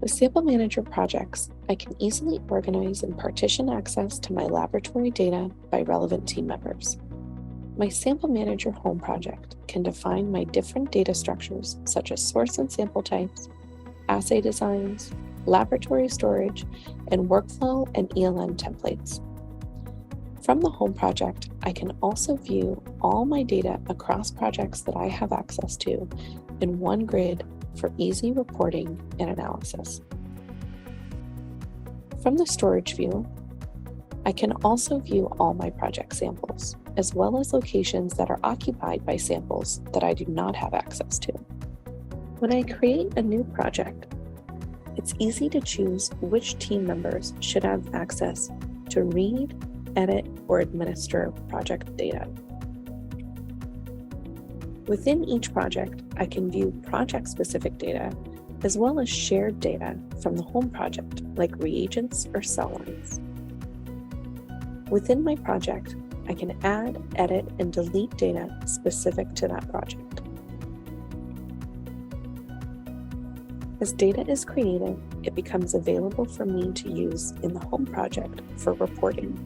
With Sample Manager projects, I can easily organize and partition access to my laboratory data by relevant team members. My Sample Manager home project can define my different data structures such as source and sample types, assay designs, laboratory storage, and workflow and ELN templates. From the home project, I can also view all my data across projects that I have access to in one grid for easy reporting and analysis. From the storage view, I can also view all my project samples, as well as locations that are occupied by samples that I do not have access to. When I create a new project, it's easy to choose which team members should have access to read, edit, or administer project data. Within each project, I can view project-specific data as well as shared data from the home project, like reagents or cell lines. Within my project, I can add, edit, and delete data specific to that project. As data is created, it becomes available for me to use in the home project for reporting.